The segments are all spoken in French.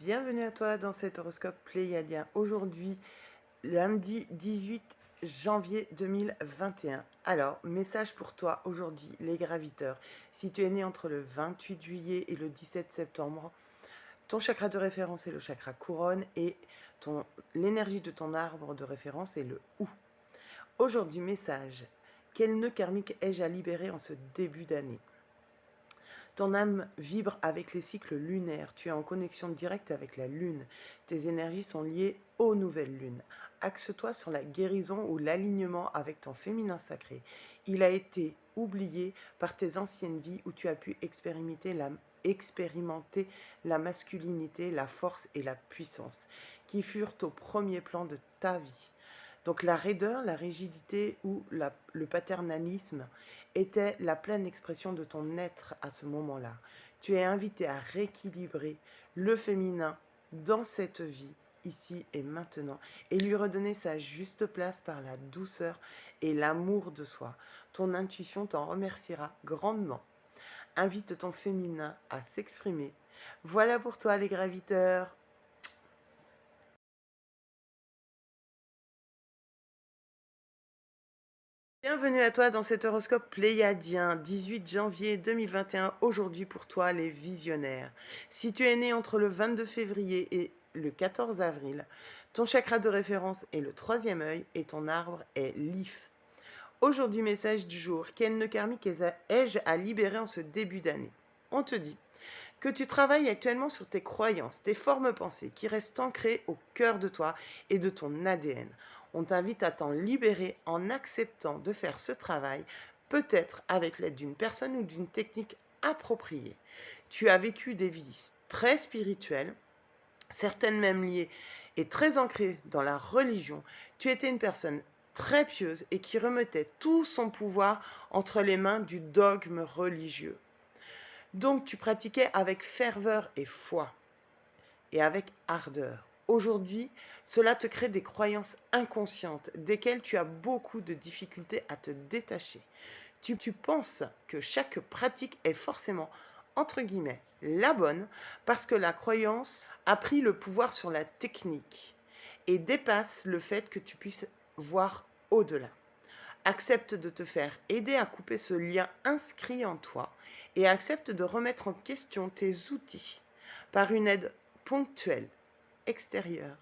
Bienvenue à toi dans cet horoscope pléiadien. Aujourd'hui, lundi 18 janvier 2021. Alors, message pour toi aujourd'hui, les graviteurs. Si tu es né entre le 28 juillet et le 17 septembre, ton chakra de référence est le chakra couronne et l'énergie de ton arbre de référence est le OU. Aujourd'hui, message. Quel nœud karmique ai-je à libérer en ce début d'année ? Ton âme vibre avec les cycles lunaires. Tu es en connexion directe avec la lune. Tes énergies sont liées aux nouvelles lunes. Axe-toi sur la guérison ou l'alignement avec ton féminin sacré. Il a été oublié par tes anciennes vies où tu as pu expérimenter la masculinité, la force et la puissance, qui furent au premier plan de ta vie. Donc la raideur, la rigidité ou le paternalisme était la pleine expression de ton être à ce moment-là. Tu es invité à rééquilibrer le féminin dans cette vie, ici et maintenant, et lui redonner sa juste place par la douceur et l'amour de soi. Ton intuition t'en remerciera grandement. Invite ton féminin à s'exprimer. Voilà pour toi les graviteurs. Bienvenue à toi dans cet horoscope pléiadien, 18 janvier 2021, aujourd'hui pour toi les visionnaires. Si tu es né entre le 22 février et le 14 avril, ton chakra de référence est le troisième œil et ton arbre est l'if. Aujourd'hui, message du jour, quel nœud karmique ai-je à libérer en ce début d'année ? On te dit que tu travailles actuellement sur tes croyances, tes formes pensées qui restent ancrées au cœur de toi et de ton ADN. On t'invite à t'en libérer en acceptant de faire ce travail, peut-être avec l'aide d'une personne ou d'une technique appropriée. Tu as vécu des vies très spirituelles, certaines même liées et très ancrées dans la religion. Tu étais une personne très pieuse et qui remettait tout son pouvoir entre les mains du dogme religieux. Donc tu pratiquais avec ferveur et foi et avec ardeur. Aujourd'hui, cela te crée des croyances inconscientes desquelles tu as beaucoup de difficultés à te détacher. Tu penses que chaque pratique est forcément, entre guillemets, la bonne parce que la croyance a pris le pouvoir sur la technique et dépasse le fait que tu puisses voir au-delà. Accepte de te faire aider à couper ce lien inscrit en toi et accepte de remettre en question tes outils par une aide ponctuelle, extérieure.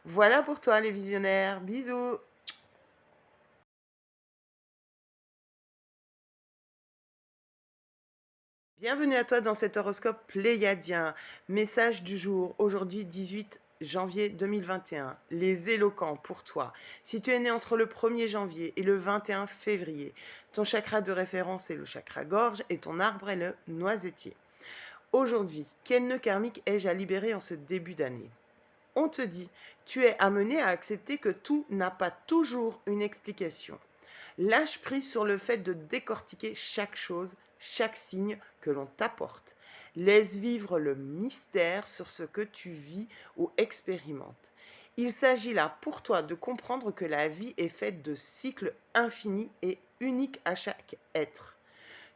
Voilà pour toi les visionnaires. Bisous. Bienvenue à toi dans cet horoscope pléiadien. Message du jour, aujourd'hui 18 janvier 2021. Les éloquents pour toi. Si tu es né entre le 1er janvier et le 21 février, ton chakra de référence est le chakra gorge et ton arbre est le noisetier. Aujourd'hui, quel nœud karmique ai-je à libérer en ce début d'année ? On te dit, tu es amené à accepter que tout n'a pas toujours une explication. Lâche prise sur le fait de décortiquer chaque chose, chaque signe que l'on t'apporte. Laisse vivre le mystère sur ce que tu vis ou expérimentes. Il s'agit là pour toi de comprendre que la vie est faite de cycles infinis et uniques à chaque être.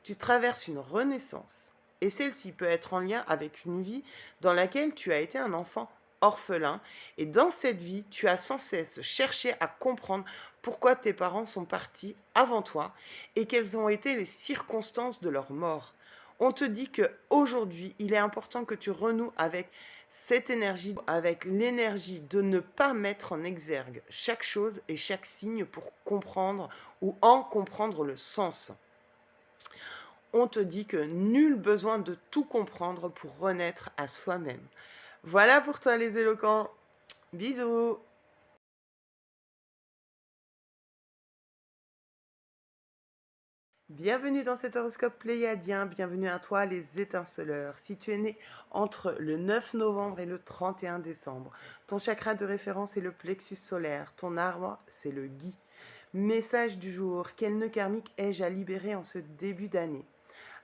Tu traverses une renaissance et celle-ci peut être en lien avec une vie dans laquelle tu as été un enfant orphelin et dans cette vie, tu as sans cesse cherché à comprendre pourquoi tes parents sont partis avant toi et quelles ont été les circonstances de leur mort. On te dit que aujourd'hui, il est important que tu renoues avec cette énergie, avec l'énergie de ne pas mettre en exergue chaque chose et chaque signe pour comprendre ou en comprendre le sens. On te dit que nul besoin de tout comprendre pour renaître à soi-même. Voilà pour toi les éloquents. Bisous. Bienvenue dans cet horoscope pléiadien, bienvenue à toi les étinceleurs. Si tu es né entre le 9 novembre et le 31 décembre, ton chakra de référence est le plexus solaire, ton arbre c'est le gui. Message du jour, quel nœud karmique ai-je à libérer en ce début d'année ?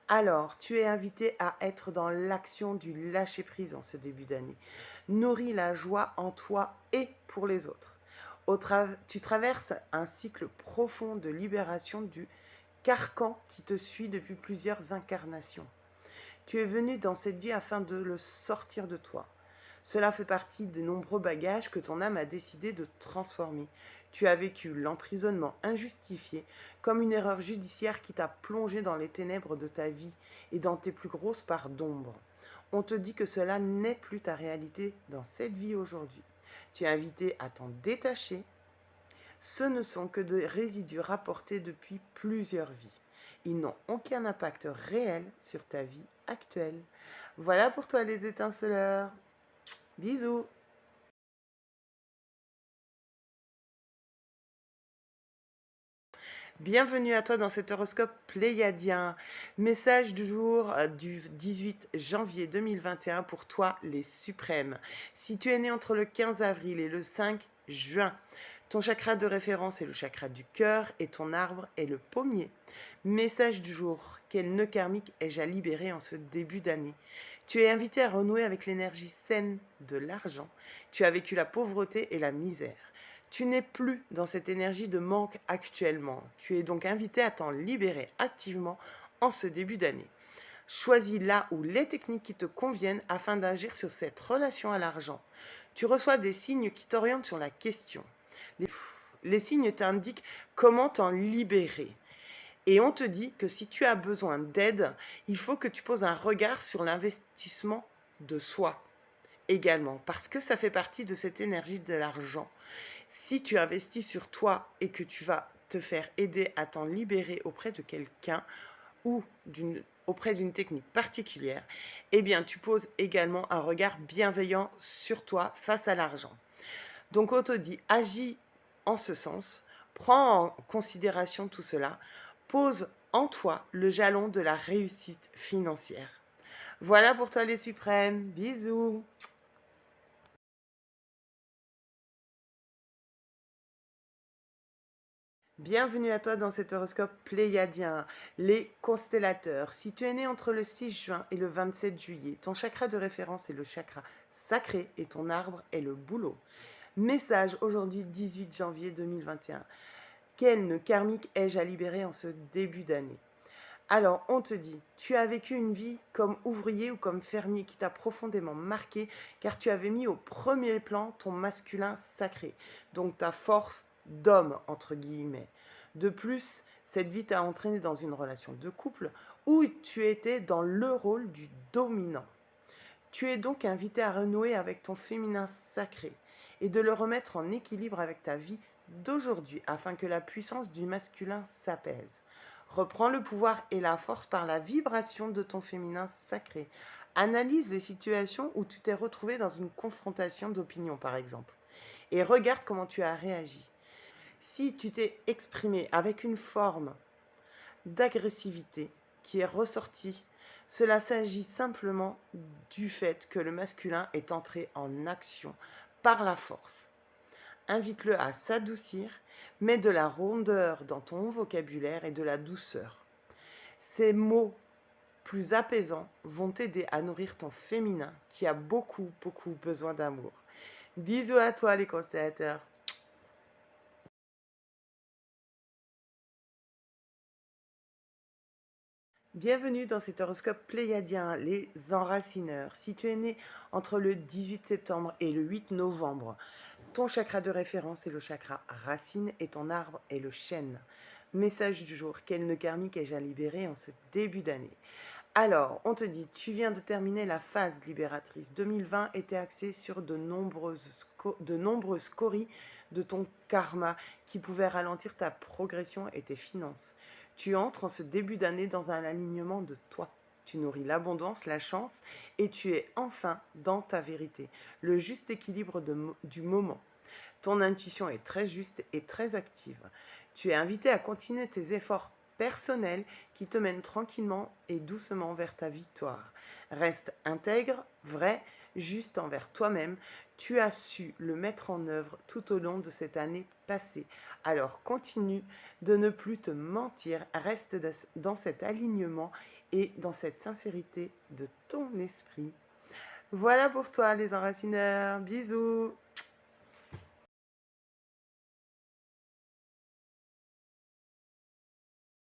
Alors, tu es invité à être dans l'action du lâcher-prise en ce début d'année. Nourris la joie en toi et pour les autres. Tu traverses un cycle profond de libération du carcan qui te suit depuis plusieurs incarnations. Tu es venu dans cette vie afin de le sortir de toi. Cela fait partie des nombreux bagages que ton âme a décidé de transformer. Tu as vécu l'emprisonnement injustifié comme une erreur judiciaire qui t'a plongé dans les ténèbres de ta vie et dans tes plus grosses parts d'ombre. On te dit que cela n'est plus ta réalité dans cette vie aujourd'hui. Tu es invité à t'en détacher. Ce ne sont que des résidus rapportés depuis plusieurs vies. Ils n'ont aucun impact réel sur ta vie actuelle. Voilà pour toi les étinceleurs. Bisous. Bienvenue à toi dans cet horoscope pléiadien. Message du jour du 18 janvier 2021 pour toi les suprêmes. Si tu es né entre le 15 avril et le 5 juin, ton chakra de référence est le chakra du cœur et ton arbre est le pommier. Message du jour, quel nœud karmique ai-je à libérer en ce début d'année? Tu es invité à renouer avec l'énergie saine de l'argent. Tu as vécu la pauvreté et la misère. Tu n'es plus dans cette énergie de manque actuellement. Tu es donc invité à t'en libérer activement en ce début d'année. Choisis là ou les techniques qui te conviennent afin d'agir sur cette relation à l'argent. Tu reçois des signes qui t'orientent sur la question. Les signes t'indiquent comment t'en libérer. Et on te dit que si tu as besoin d'aide, il faut que tu poses un regard sur l'investissement de soi également, parce que ça fait partie de cette énergie de l'argent. Si tu investis sur toi et que tu vas te faire aider à t'en libérer auprès de quelqu'un ou auprès d'une technique particulière, eh bien tu poses également un regard bienveillant sur toi face à l'argent. Donc on te dit, agis en ce sens, prends en considération tout cela, pose en toi le jalon de la réussite financière. Voilà pour toi les suprêmes, bisous. Bienvenue à toi dans cet horoscope pléiadien, les constellateurs. Si tu es né entre le 6 juin et le 27 juillet, ton chakra de référence est le chakra sacré et ton arbre est le bouleau. Message aujourd'hui 18 janvier 2021. Quel nœud karmique ai-je à libérer en ce début d'année? Alors, on te dit, tu as vécu une vie comme ouvrier ou comme fermier qui t'a profondément marqué car tu avais mis au premier plan ton masculin sacré, donc ta force d'homme, entre guillemets. De plus, cette vie t'a entraîné dans une relation de couple où tu étais dans le rôle du dominant. Tu es donc invité à renouer avec ton féminin sacré et de le remettre en équilibre avec ta vie d'aujourd'hui afin que la puissance du masculin s'apaise. Reprends le pouvoir et la force par la vibration de ton féminin sacré. Analyse les situations où tu t'es retrouvé dans une confrontation d'opinion, par exemple, et regarde comment tu as réagi. Si tu t'es exprimé avec une forme d'agressivité qui est ressortie, cela s'agit simplement du fait que le masculin est entré en action par la force. Invite-le à s'adoucir, mets de la rondeur dans ton vocabulaire et de la douceur. Ces mots plus apaisants vont t'aider à nourrir ton féminin qui a beaucoup, beaucoup besoin d'amour. Bisous à toi les constellateurs. Bienvenue dans cet horoscope pléiadien, les enracineurs. Si tu es né entre le 18 septembre et le 8 novembre, ton chakra de référence est le chakra racine et ton arbre est le chêne. Message du jour, quel nœud karmique ai-je à libérer en ce début d'année? Alors, on te dit, tu viens de terminer la phase libératrice. 2020 était axée sur de nombreuses scories de ton karma qui pouvaient ralentir ta progression et tes finances. Tu entres en ce début d'année dans un alignement de toi. Tu nourris l'abondance, la chance et tu es enfin dans ta vérité, le juste équilibre du moment. Ton intuition est très juste et très active. Tu es invité à continuer tes efforts personnels qui te mènent tranquillement et doucement vers ta victoire. Reste intègre, vrai, juste envers toi-même. Tu as su le mettre en œuvre tout au long de cette année passée. Alors continue de ne plus te mentir. Reste dans cet alignement et dans cette sincérité de ton esprit. Voilà pour toi les enracineurs. Bisous.